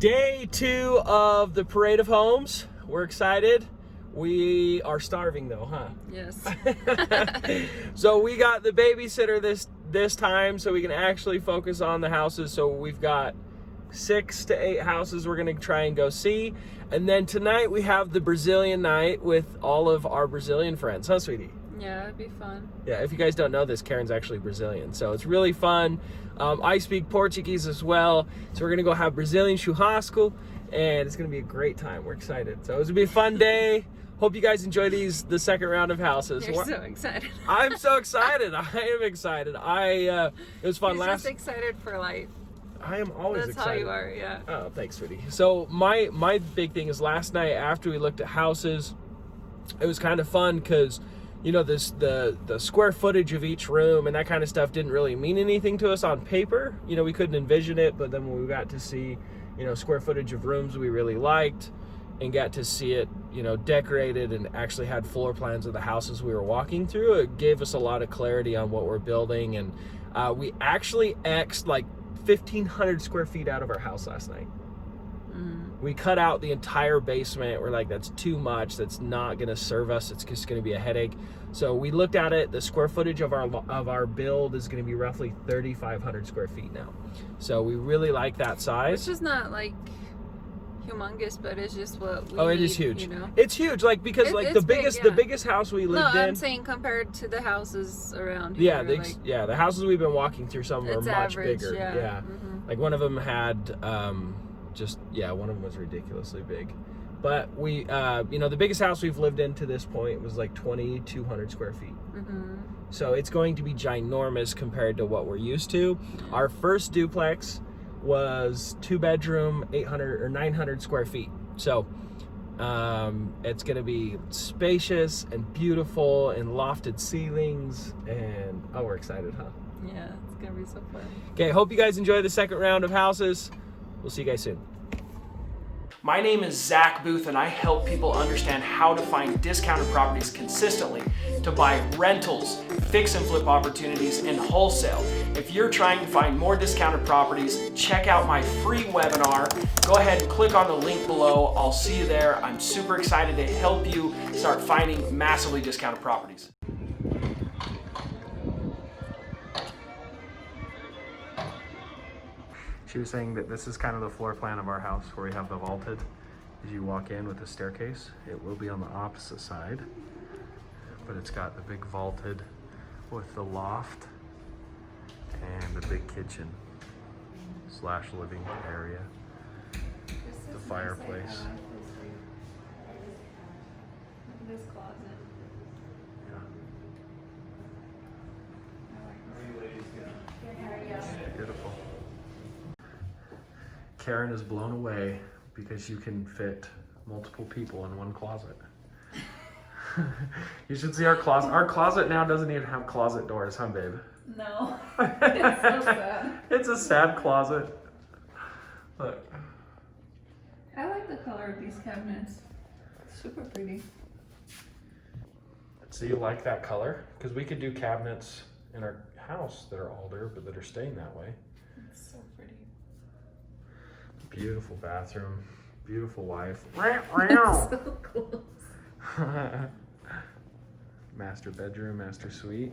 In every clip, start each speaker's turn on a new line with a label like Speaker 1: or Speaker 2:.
Speaker 1: Day 2 of the Parade of Homes. We're excited. We are starving though, huh?
Speaker 2: Yes.
Speaker 1: So we got the babysitter this time so we can actually focus on the houses. So we've got 6 to 8 houses we're gonna try and go see. And then tonight we have the Brazilian night with all of our Brazilian friends, huh, sweetie?
Speaker 2: Yeah, it'd be fun.
Speaker 1: Yeah, if you guys don't know this, Karen's actually Brazilian. So it's really fun. I speak Portuguese as well. So we're gonna go have Brazilian churrasco and it's gonna be a great time. We're excited. So it's gonna be a fun day. Hope you guys enjoy the second round of houses.
Speaker 2: You're so excited.
Speaker 1: I'm so excited. I am excited. It was fun.
Speaker 2: You're just excited for life.
Speaker 1: I am always
Speaker 2: That's
Speaker 1: excited.
Speaker 2: how you are, yeah.
Speaker 1: Oh, thanks, sweetie. So my big thing is last night after we looked at houses, it was kind of fun because, you know, the square footage of each room and that kind of stuff didn't really mean anything to us on paper. You know, we couldn't envision it, but then when we got to see, you know, square footage of rooms we really liked and got to see it, you know, decorated and actually had floor plans of the houses we were walking through, it gave us a lot of clarity on what we're building. And we actually X'd like 1,500 square feet out of our house last night. We cut out the entire basement. We're like, that's too much. That's not gonna serve us. It's just gonna be a headache. So we looked at it. The square footage of our build is gonna be roughly 3,500 square feet now. So we really like that size.
Speaker 2: It's just not like humongous, but it's just what we
Speaker 1: it
Speaker 2: need,
Speaker 1: is huge.
Speaker 2: You know?
Speaker 1: It's huge, like because like the biggest house we lived in.
Speaker 2: No, I'm saying compared to the houses around here.
Speaker 1: Yeah, the houses we've been walking through, some are much
Speaker 2: average,
Speaker 1: bigger.
Speaker 2: Yeah.
Speaker 1: Like one of them had one of them was ridiculously big. But we, you know, the biggest house we've lived in to this point was like 2,200 square feet. So it's going to be ginormous compared to what we're used to. Our first duplex was 2-bedroom, 800 or 900 square feet. So it's going to be spacious and beautiful and lofted ceilings. And we're excited, huh?
Speaker 2: Yeah, it's going to be so fun.
Speaker 1: Okay, hope you guys enjoy the second round of houses. We'll see you guys soon. My name is Zack Booth and I help people understand how to find discounted properties consistently to buy rentals, fix and flip opportunities, and wholesale. If you're trying to find more discounted properties, check out my free webinar. Go ahead and click on the link below. I'll see you there. I'm super excited to help you start finding massively discounted properties. She was saying that this is kind of the floor plan of our house where we have the vaulted. As you walk in with the staircase, it will be on the opposite side, but it's got the big vaulted with the loft and the big kitchen / living area, the fireplace.
Speaker 2: This closet.
Speaker 1: Beautiful. Karen is blown away because you can fit multiple people in one closet. You should see our closet. Our closet now doesn't even have closet doors, huh, babe?
Speaker 2: No. It's so sad.
Speaker 1: It's a sad closet. Look.
Speaker 2: I like the color of these cabinets. Super pretty.
Speaker 1: So you like that color? Because we could do cabinets in our house that are alder, but that are staying that way.
Speaker 2: It's so pretty.
Speaker 1: Beautiful bathroom, beautiful wife.
Speaker 2: So close.
Speaker 1: Master bedroom, master suite.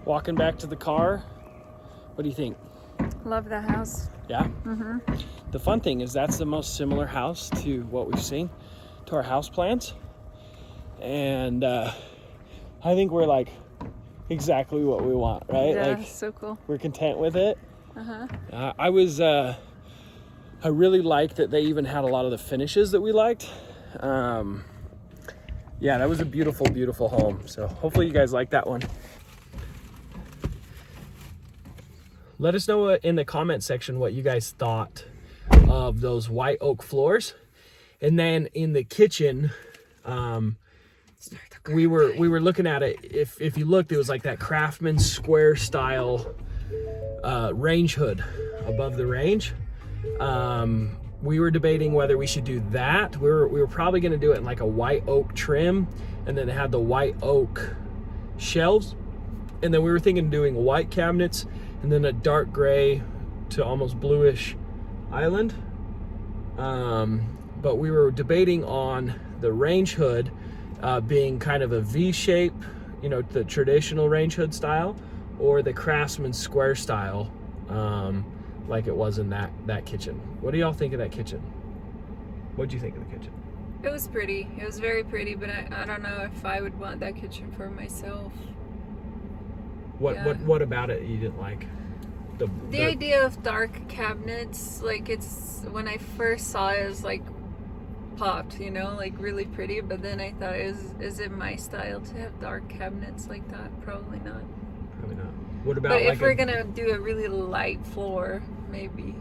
Speaker 1: Walking back to the car. What do you think?
Speaker 2: Love the house.
Speaker 1: Yeah? The fun thing is that's the most similar house to what we've seen, to our house plans. And I think we're like exactly what we want, right?
Speaker 2: Yeah,
Speaker 1: like,
Speaker 2: so cool.
Speaker 1: We're content with it. I really liked that they even had a lot of the finishes that we liked. Yeah, that was a beautiful, beautiful home. So hopefully you guys like that one. Let us know in the comment section what you guys thought of those white oak floors. And then in the kitchen, we were looking at it. If you looked, it was like that Craftsman square style range hood above the range. We were debating whether we should do that. We were probably going to do it in like a white oak trim, and then it had the white oak shelves. And then we were thinking doing white cabinets and then a dark gray to almost bluish island. But we were debating on the range hood being kind of a V shape, you know, the traditional range hood style, or the Craftsman square style, like it was in that kitchen. What do y'all think of that kitchen? What do you think of the kitchen?
Speaker 2: It was pretty. It was very pretty, but I don't know if I would want that kitchen for myself.
Speaker 1: What about it you didn't like?
Speaker 2: The idea of dark cabinets, like, it's, when I first saw it, it was like popped, you know, like really pretty, but then I thought, is it my style to have dark cabinets like that? Probably not.
Speaker 1: Probably not. What about,
Speaker 2: but
Speaker 1: like,
Speaker 2: if we're gonna do a really light floor, maybe.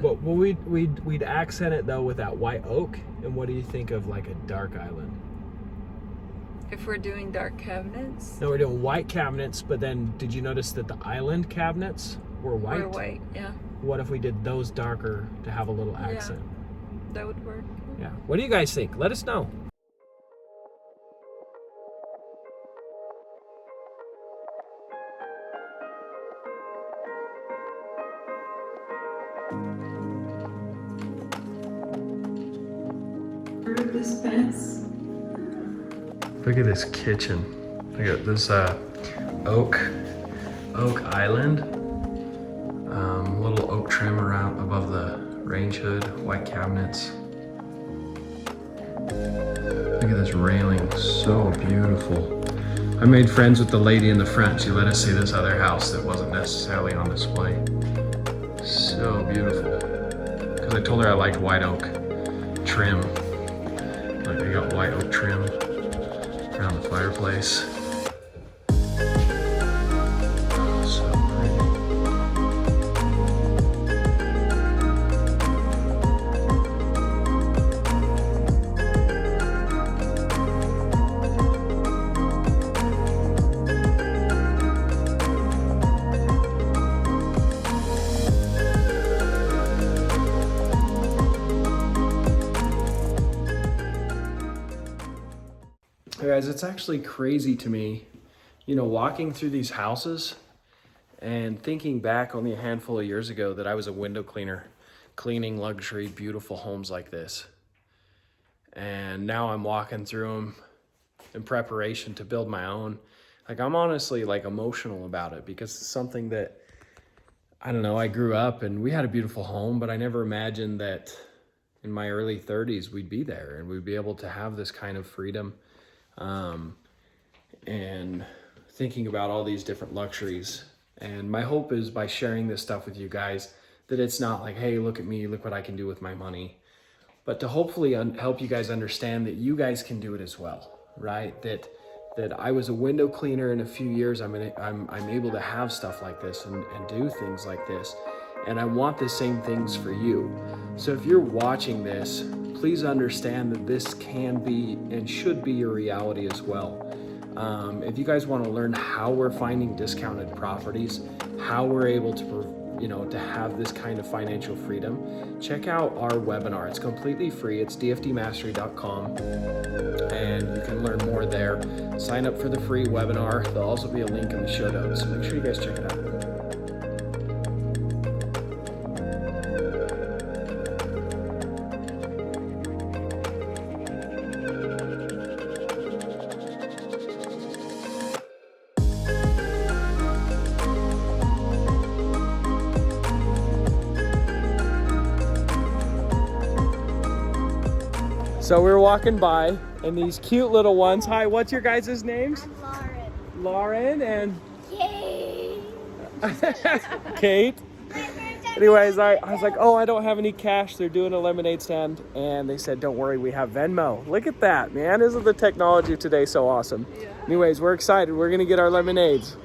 Speaker 1: Well, we'd accent it though with that white oak. And what do you think of like a dark island?
Speaker 2: If we're doing dark cabinets?
Speaker 1: No, we're doing white cabinets, but then did you notice that the island cabinets were white?
Speaker 2: Or white, yeah.
Speaker 1: What if we did those darker to have a little accent?
Speaker 2: Yeah, that would work.
Speaker 1: Yeah. What do you guys think? Let us know.
Speaker 2: Part of this fence.
Speaker 1: Look at this kitchen. Look at this oak island. Little oak trim around above the range hood, white cabinets. Look at this railing, so beautiful. I made friends with the lady in the front. She let us see this other house that wasn't necessarily on display. So beautiful. Because I told her I liked white oak trim. Like they got white oak trim around the fireplace. So pretty. Hey guys, it's actually crazy to me, you know, walking through these houses and thinking back only a handful of years ago that I was a window cleaner, cleaning luxury, beautiful homes like this. And now I'm walking through them in preparation to build my own. Like, I'm honestly like emotional about it because it's something that, I don't know, I grew up and we had a beautiful home, but I never imagined that in my early 30s we'd be there and we'd be able to have this kind of freedom. And thinking about all these different luxuries. And my hope is by sharing this stuff with you guys, that it's not like, hey, look at me, look what I can do with my money, but to hopefully help you guys understand that you guys can do it as well, right? That I was a window cleaner. In a few years, I'm able to have stuff like this and do things like this. And I want the same things for you. So if you're watching this, please understand that this can be and should be your reality as well. If you guys want to learn how we're finding discounted properties, how we're able to have this kind of financial freedom, check out our webinar. It's completely free. It's dftmastery.com, and you can learn more there. Sign up for the free webinar. There'll also be a link in the show notes, so make sure you guys check it out. So we were walking by, and these cute little ones. Hi, what's your guys' names?
Speaker 3: I'm Lauren.
Speaker 1: Lauren and
Speaker 3: Yay!
Speaker 1: Kate. Anyways, I was like, oh, I don't have any cash. They're doing a lemonade stand, and they said, don't worry, we have Venmo. Look at that, man. Isn't the technology of today so awesome?
Speaker 2: Yeah.
Speaker 1: Anyways, we're excited. We're gonna get our lemonades.